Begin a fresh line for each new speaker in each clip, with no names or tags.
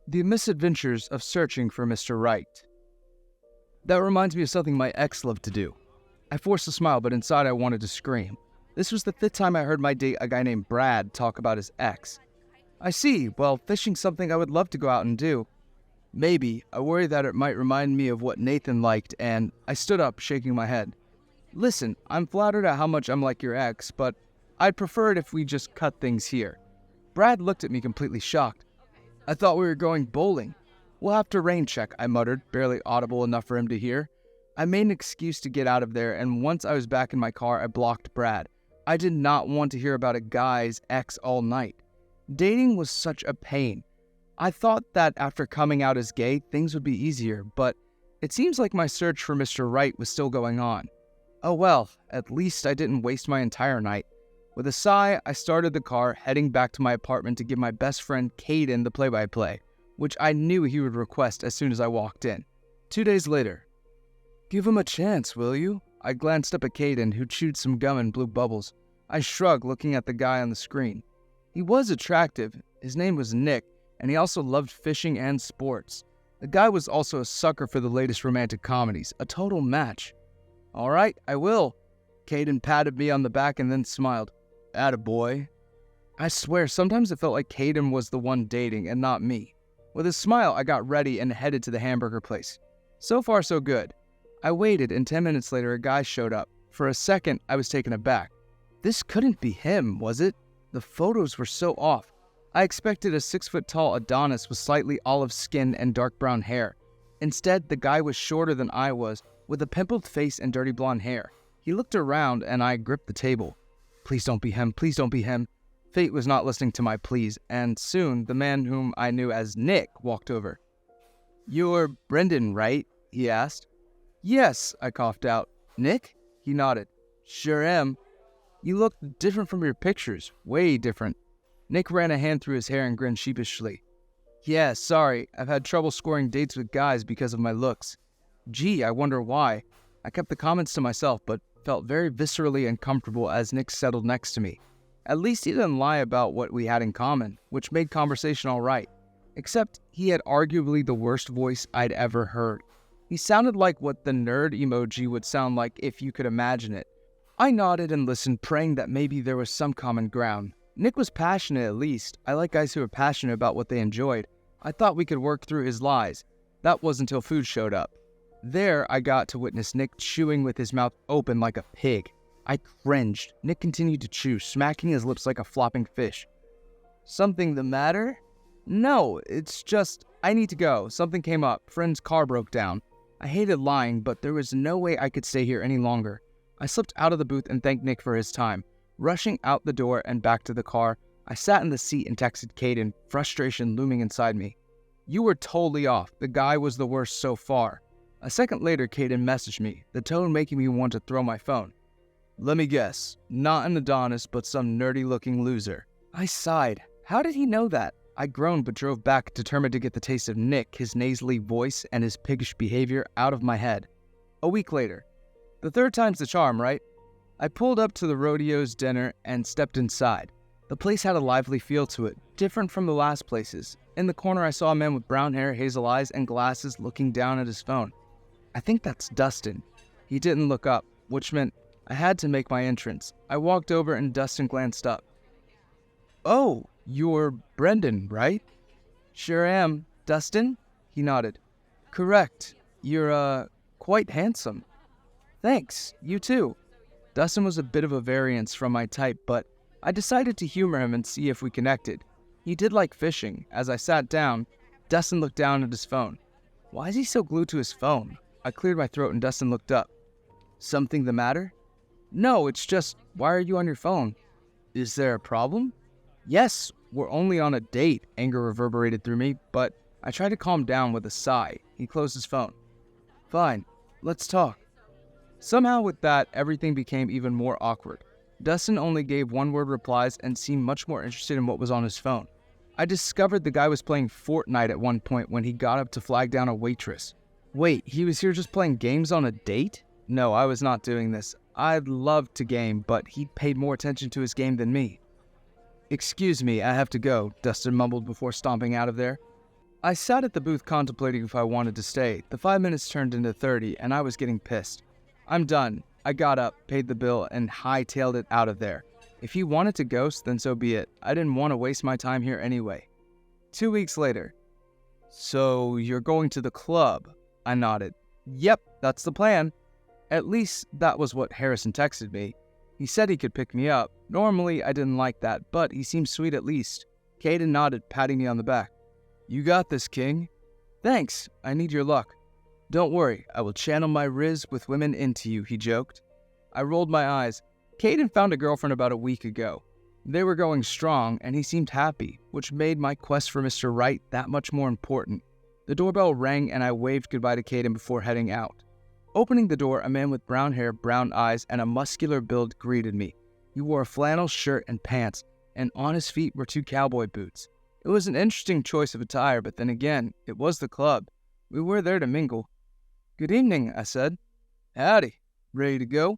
The Misadventures of Searching for Mr. Wright. That reminds me of something my ex loved to do. I forced a smile, but inside I wanted to scream. This was the 5th time I heard my date, a guy named Brad, talk about his ex. I see. Well, fishing's something I would love to go out and do. Maybe. I worry that it might remind me of what Nathan liked, and I stood up, shaking my head. Listen, I'm flattered at how much I'm like your ex, but I'd prefer it if we just cut things here. Brad looked at me completely shocked. I thought we were going bowling. We'll have to rain check, I muttered, barely audible enough for him to hear. I made an excuse to get out of there, and once I was back in my car, I blocked Brad. I did not want to hear about a guy's ex all night. Dating was such a pain. I thought that after coming out as gay, things would be easier, but it seems like my search for Mr. Wright was still going on. Oh well, at least I didn't waste my entire night. With a sigh, I started the car, heading back to my apartment to give my best friend Kayden the play-by-play, which I knew he would request as soon as I walked in. 2 days later. Give him a chance, will you? I glanced up at Kayden, who chewed some gum and blew bubbles. I shrugged, looking at the guy on the screen. He was attractive. His name was Nick, and he also loved fishing and sports. The guy was also a sucker for the latest romantic comedies, a total match. All right, I will. Kayden patted me on the back and then smiled. Attaboy. I swear, sometimes it felt like Kayden was the one dating and not me. With a smile, I got ready and headed to the hamburger place. So far, so good. I waited, and 10 minutes later, a guy showed up. For a second, I was taken aback. This couldn't be him, was it? The photos were so off. I expected a 6-foot-tall Adonis with slightly olive skin and dark brown hair. Instead, the guy was shorter than I was, with a pimpled face and dirty blonde hair. He looked around, and I gripped the table. Please don't be him, please don't be him. Fate was not listening to my pleas, and soon the man whom I knew as Nick walked over. You're Brendan, right? He asked. Yes, I coughed out. Nick? He nodded. Sure am. You look different from your pictures, way different. Nick ran a hand through his hair and grinned sheepishly. Yeah, sorry, I've had trouble scoring dates with guys because of my looks. Gee, I wonder why. I kept the comments to myself, but felt very viscerally uncomfortable as Nick settled next to me. At least he didn't lie about what we had in common, which made conversation all right. Except he had arguably the worst voice I'd ever heard. He sounded like what the nerd emoji would sound like if you could imagine it. I nodded and listened, praying that maybe there was some common ground. Nick was passionate at least. I like guys who are passionate about what they enjoyed. I thought we could work through his lies. That was until food showed up. There, I got to witness Nick chewing with his mouth open like a pig. I cringed. Nick continued to chew, smacking his lips like a flopping fish. Something the matter? No, it's just, I need to go. Something came up. Friend's car broke down. I hated lying, but there was no way I could stay here any longer. I slipped out of the booth and thanked Nick for his time. Rushing out the door and back to the car, I sat in the seat and texted Kayden, frustration looming inside me. You were totally off. The guy was the worst so far. A second later, Kayden messaged me, the tone making me want to throw my phone. Let me guess, not an Adonis, but some nerdy-looking loser. I sighed. How did he know that? I groaned but drove back, determined to get the taste of Nick, his nasally voice, and his piggish behavior out of my head. A week later. The third time's the charm, right? I pulled up to the rodeo's dinner and stepped inside. The place had a lively feel to it, different from the last places. In the corner, I saw a man with brown hair, hazel eyes, and glasses looking down at his phone. I think that's Dustin. He didn't look up, which meant I had to make my entrance. I walked over and Dustin glanced up. Oh, you're Brendan, right? Sure am. Dustin? He nodded. Correct. You're, quite handsome. Thanks. You too. Dustin was a bit of a variance from my type, but I decided to humor him and see if we connected. He did like fishing. As I sat down, Dustin looked down at his phone. Why is he so glued to his phone? I cleared my throat and Dustin looked up. Something the matter? No, it's just, why are you on your phone? Is there a problem? Yes, we're only on a date, anger reverberated through me, but I tried to calm down with a sigh. He closed his phone. Fine, let's talk. Somehow with that, everything became even more awkward. Dustin only gave one-word replies and seemed much more interested in what was on his phone. I discovered the guy was playing Fortnite at one point when he got up to flag down a waitress. Wait, he was here just playing games on a date? No, I was not doing this. I'd love to game, but he paid more attention to his game than me. Excuse me, I have to go, Dustin mumbled before stomping out of there. I sat at the booth contemplating if I wanted to stay. The 5 minutes turned into 30, and I was getting pissed. I'm done. I got up, paid the bill, and hightailed it out of there. If he wanted to ghost, then so be it. I didn't want to waste my time here anyway. 2 weeks later. So, you're going to the club? I nodded. Yep, that's the plan. At least, that was what Harrison texted me. He said he could pick me up. Normally, I didn't like that, but he seemed sweet at least. Kayden nodded, patting me on the back. You got this, King. Thanks, I need your luck. Don't worry, I will channel my riz with women into you, he joked. I rolled my eyes. Kayden found a girlfriend about a week ago. They were going strong, and he seemed happy, which made my quest for Mr. Wright that much more important. The doorbell rang, and I waved goodbye to Kayden before heading out. Opening the door, a man with brown hair, brown eyes, and a muscular build greeted me. He wore a flannel shirt and pants, and on his feet were 2 cowboy boots. It was an interesting choice of attire, but then again, it was the club. We were there to mingle. Good evening, I said. Howdy. Ready to go?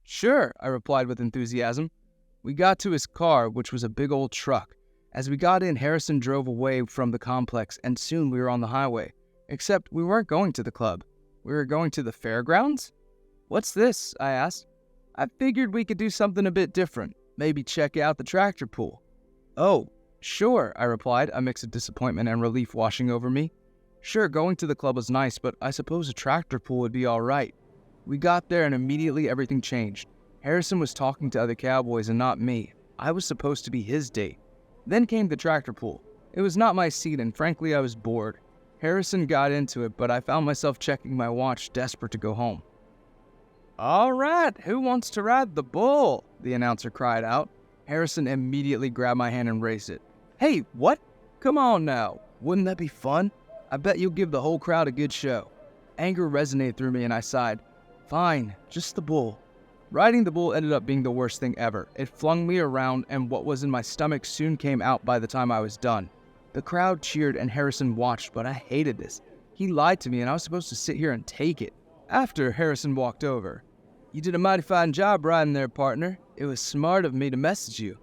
Sure, I replied with enthusiasm. We got to his car, which was a big old truck. As we got in, Harrison drove away from the complex, and soon we were on the highway. Except we weren't going to the club. We were going to the fairgrounds? What's this? I asked. I figured we could do something a bit different. Maybe check out the tractor pool. Oh, sure, I replied, a mix of disappointment and relief washing over me. Sure, going to the club was nice, but I suppose a tractor pool would be all right. We got there and immediately everything changed. Harrison was talking to other cowboys and not me. I was supposed to be his date. Then came the tractor pool. It was not my seat, and frankly I was bored. Harrison got into it, but I found myself checking my watch, desperate to go home. All right, who wants to ride the bull? The announcer cried out. Harrison immediately grabbed my hand and raised it. Hey, what? Come on now. Wouldn't that be fun? I bet you'll give the whole crowd a good show. Anger resonated through me and I sighed. Fine, just the bull. Riding the bull ended up being the worst thing ever. It flung me around and what was in my stomach soon came out by the time I was done. The crowd cheered and Harrison watched, but I hated this. He lied to me and I was supposed to sit here and take it. After Harrison walked over. You did a mighty fine job riding there, partner. It was smart of me to message you.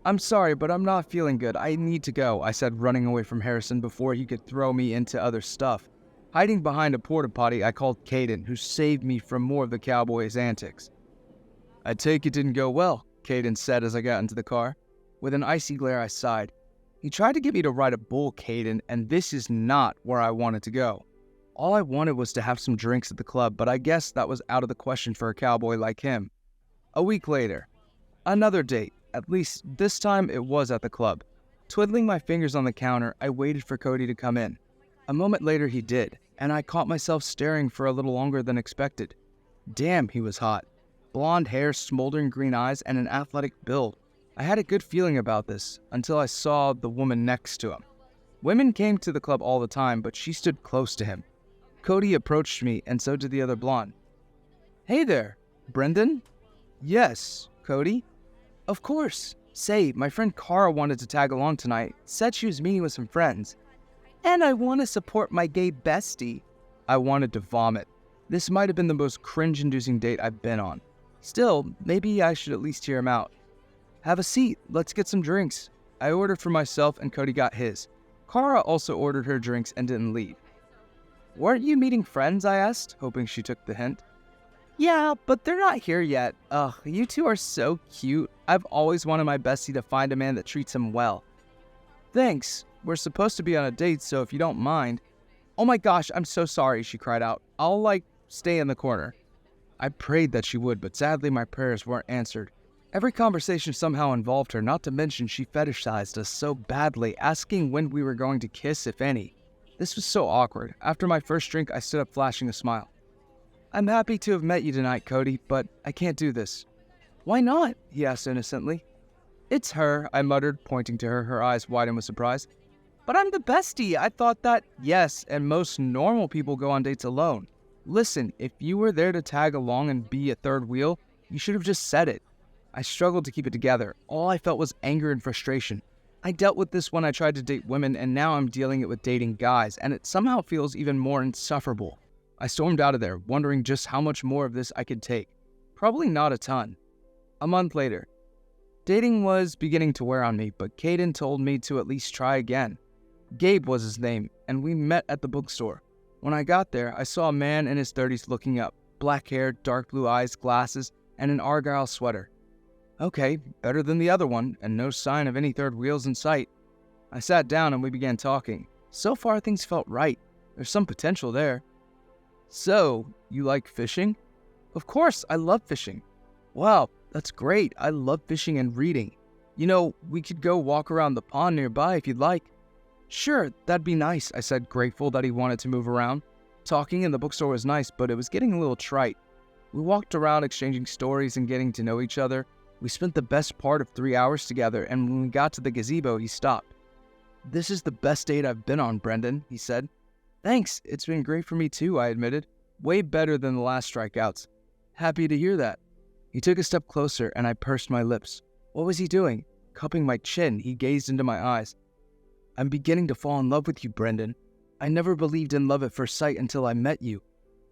I'm sorry, but I'm not feeling good. I need to go, I said, running away from Harrison before he could throw me into other stuff. Hiding behind a porta potty, I called Kayden, who saved me from more of the cowboy's antics. I take it didn't go well, Kayden said as I got into the car. With an icy glare, I sighed. He tried to get me to ride a bull, Kayden, and this is not where I wanted to go. All I wanted was to have some drinks at the club, but I guess that was out of the question for a cowboy like him. A week later, another date. At least this time it was at the club. Twiddling my fingers on the counter, I waited for Cody to come in. A moment later he did, and I caught myself staring for a little longer than expected. Damn, he was hot. Blonde hair, smoldering green eyes, and an athletic build. I had a good feeling about this, until I saw the woman next to him. Women came to the club all the time, but she stood close to him. Cody approached me, and so did the other blonde. Hey there, Brendan? Yes, Cody? Of course. Say, my friend Cara wanted to tag along tonight. Said she was meeting with some friends. And I want to support my gay bestie. I wanted to vomit. This might have been the most cringe-inducing date I've been on. Still, maybe I should at least hear him out. Have a seat. Let's get some drinks. I ordered for myself and Cody got his. Cara also ordered her drinks and didn't leave. Weren't you meeting friends? I asked, hoping she took the hint. Yeah, but they're not here yet. Ugh, you two are so cute. I've always wanted my bestie to find a man that treats him well. Thanks. We're supposed to be on a date, so if you don't mind. Oh my gosh, I'm so sorry, she cried out. I'll, stay in the corner. I prayed that she would, but sadly my prayers weren't answered. Every conversation somehow involved her, not to mention she fetishized us so badly, asking when we were going to kiss, if any. This was so awkward. After my first drink, I stood up flashing a smile. I'm happy to have met you tonight, Cody, but I can't do this. Why not? He asked innocently. It's her, I muttered, pointing to her, her eyes widened with surprise. But I'm the bestie. I thought that, yes, and most normal people go on dates alone. Listen, if you were there to tag along and be a third wheel, you should have just said it. I struggled to keep it together. All I felt was anger and frustration. I dealt with this when I tried to date women, and now I'm dealing it with dating guys, and it somehow feels even more insufferable. I stormed out of there, wondering just how much more of this I could take. Probably not a ton. A month later. Dating was beginning to wear on me, but Kayden told me to at least try again. Gabe was his name, and we met at the bookstore. When I got there, I saw a man in his 30s looking up, black hair, dark blue eyes, glasses, and an Argyle sweater. Okay, better than the other one, and no sign of any third wheels in sight. I sat down and we began talking. So far, things felt right. There's some potential there. So, you like fishing? Of course, I love fishing. Wow, that's great. I love fishing and reading. You know, we could go walk around the pond nearby if you'd like. Sure, that'd be nice, I said, grateful that he wanted to move around. Talking in the bookstore was nice, but it was getting a little trite. We walked around exchanging stories and getting to know each other. We spent the best part of 3 hours together, and when we got to the gazebo, he stopped. This is the best date I've been on, Brendan, he said. Thanks, it's been great for me too, I admitted. Way better than the last strikeouts. Happy to hear that. He took a step closer, and I pursed my lips. What was he doing? Cupping my chin, he gazed into my eyes. I'm beginning to fall in love with you, Brendan. I never believed in love at first sight until I met you.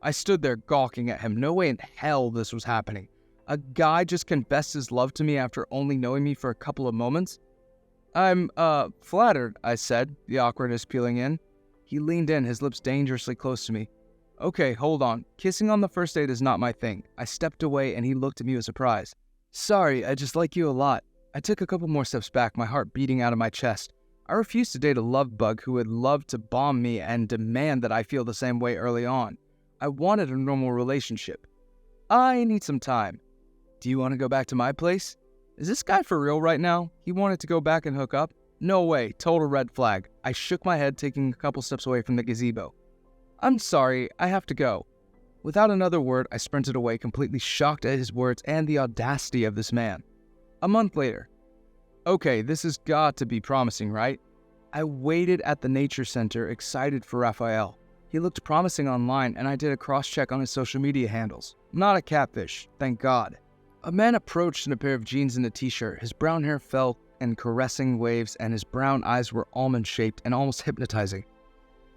I stood there gawking at him. No way in hell this was happening. A guy just confessed his love to me after only knowing me for a couple of moments? I'm, flattered, I said, the awkwardness peeling in. He leaned in, his lips dangerously close to me. Okay, hold on. Kissing on the first date is not my thing. I stepped away and he looked at me with surprise. Sorry, I just like you a lot. I took a couple more steps back, my heart beating out of my chest. I refused to date a love bug who would love to bomb me and demand that I feel the same way early on. I wanted a normal relationship. I need some time. Do you want to go back to my place? Is this guy for real right now? He wanted to go back and hook up? No way, total red flag. I shook my head, taking a couple steps away from the gazebo. I'm sorry, I have to go. Without another word, I sprinted away, completely shocked at his words and the audacity of this man. A month later. Okay, this has got to be promising, right? I waited at the nature center, excited for Raphael. He looked promising online, and I did a cross-check on his social media handles. Not a catfish, thank God. A man approached in a pair of jeans and a t-shirt. His brown hair fell in caressing waves, and his brown eyes were almond-shaped and almost hypnotizing.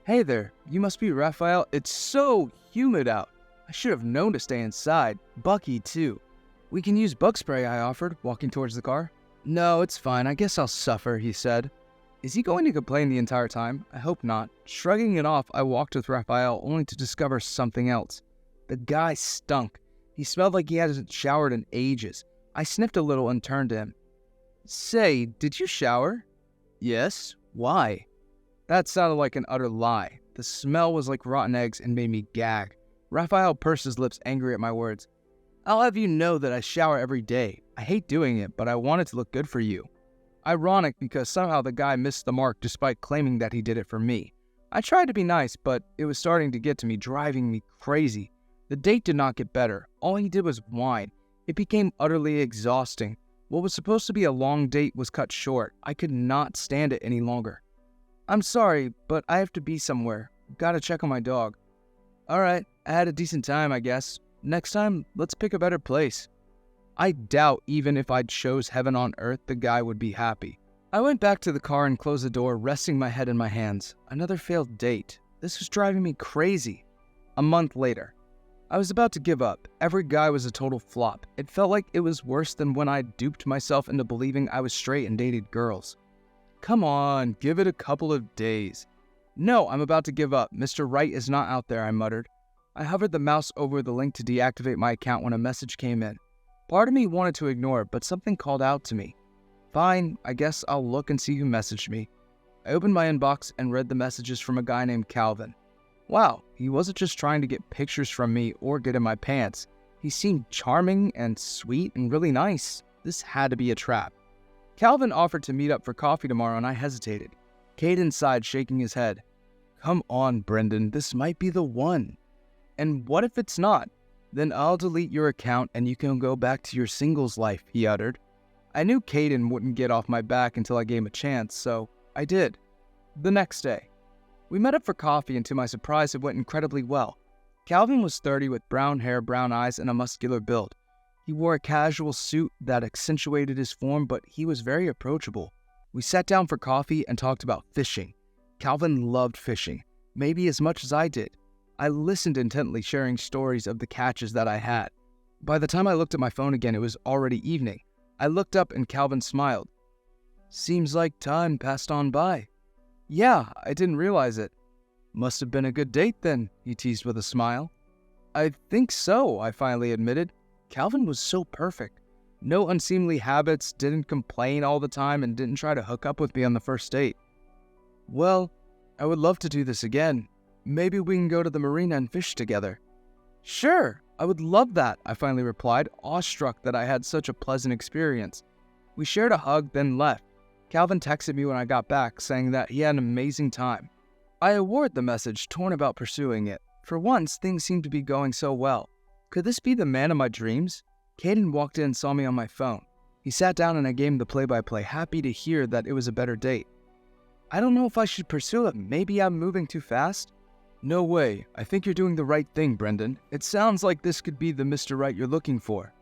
Hey there, you must be Raphael. It's so humid out. I should have known to stay inside. Bucky, too. We can use bug spray, I offered, walking towards the car. No, it's fine. I guess I'll suffer, he said. Is he going to complain the entire time? I hope not. Shrugging it off, I walked with Raphael, only to discover something else. The guy stunk. He smelled like he hadn't showered in ages. I sniffed a little and turned to him. Say, did you shower? Yes. Why? That sounded like an utter lie. The smell was like rotten eggs and made me gag. Raphael pursed his lips, angry at my words. I'll have you know that I shower every day. I hate doing it, but I want it to look good for you. Ironic because somehow the guy missed the mark despite claiming that he did it for me. I tried to be nice, but it was starting to get to me, driving me crazy. The date did not get better. All he did was whine. It became utterly exhausting. What was supposed to be a long date was cut short. I could not stand it any longer. I'm sorry, but I have to be somewhere. Gotta check on my dog. Alright, I had a decent time, I guess. Next time, let's pick a better place. I doubt even if I chose heaven on earth, the guy would be happy. I went back to the car and closed the door, resting my head in my hands. Another failed date. This was driving me crazy. A month later. I was about to give up. Every guy was a total flop. It felt like it was worse than when I duped myself into believing I was straight and dated girls. Come on, give it a couple of days. No, I'm about to give up. Mr. Wright is not out there, I muttered. I hovered the mouse over the link to deactivate my account when a message came in. Part of me wanted to ignore it, but something called out to me. Fine, I guess I'll look and see who messaged me. I opened my inbox and read the messages from a guy named Calvin. Wow, he wasn't just trying to get pictures from me or get in my pants. He seemed charming and sweet and really nice. This had to be a trap. Calvin offered to meet up for coffee tomorrow and I hesitated. Kayden sighed, shaking his head. Come on, Brendan, this might be the one. And what if it's not? Then I'll delete your account and you can go back to your singles life, he uttered. I knew Kayden wouldn't get off my back until I gave him a chance, so I did. The next day. We met up for coffee and to my surprise it went incredibly well. Calvin was 30 with brown hair, brown eyes, and a muscular build. He wore a casual suit that accentuated his form, but he was very approachable. We sat down for coffee and talked about fishing. Calvin loved fishing, maybe as much as I did. I listened intently, sharing stories of the catches that I had. By the time I looked at my phone again, it was already evening. I looked up and Calvin smiled. Seems like time passed on by. Yeah, I didn't realize it. Must have been a good date then, he teased with a smile. I think so, I finally admitted. Calvin was so perfect. No unseemly habits, didn't complain all the time, and didn't try to hook up with me on the first date. Well, I would love to do this again. Maybe we can go to the marina and fish together. Sure, I would love that, I finally replied, awestruck that I had such a pleasant experience. We shared a hug, then left. Calvin texted me when I got back, saying that he had an amazing time. I ignored the message, torn about pursuing it. For once, things seemed to be going so well. Could this be the man of my dreams? Kayden walked in and saw me on my phone. He sat down and I gave him the play-by-play, happy to hear that it was a better date. I don't know if I should pursue it. Maybe I'm moving too fast? No way. I think you're doing the right thing, Brendan. It sounds like this could be the Mr. Right you're looking for.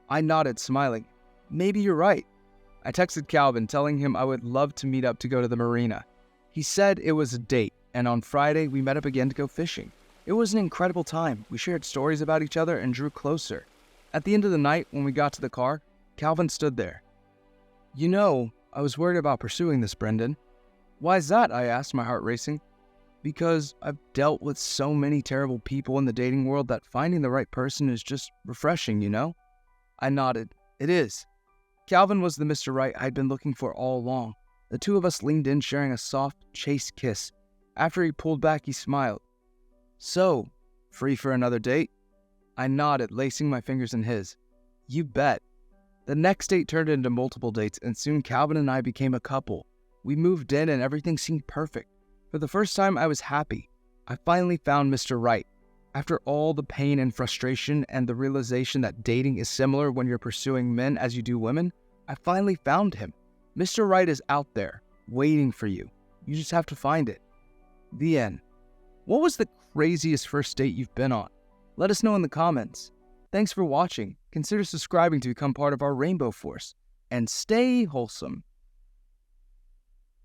I nodded, smiling. Maybe you're right. I texted Calvin, telling him I would love to meet up to go to the marina. He said it was a date, and on Friday we met up again to go fishing. It was an incredible time. We shared stories about each other and drew closer. At the end of the night, when we got to the car, Calvin stood there. You know, I was worried about pursuing this, Brendan. Why's that? I asked, my heart racing. Because I've dealt with so many terrible people in the dating world that finding the right person is just refreshing, you know? I nodded. It is. Calvin was the Mr. Right I'd been looking for all along. The two of us leaned in, sharing a soft, chaste kiss. After he pulled back, he smiled. So, free for another date? I nodded, lacing my fingers in his. You bet. The next date turned into multiple dates, and soon Calvin and I became a couple. We moved in and everything seemed perfect. For the first time, I was happy. I finally found Mr. Right. After all the pain and frustration and the realization that dating is similar when you're pursuing men as you do women, I finally found him. Mr. Right is out there, waiting for you. You just have to find it. The end. What was the craziest first date you've been on? Let us know in the comments. Thanks for watching. Consider subscribing to become part of our Rainbow Force. And stay wholesome.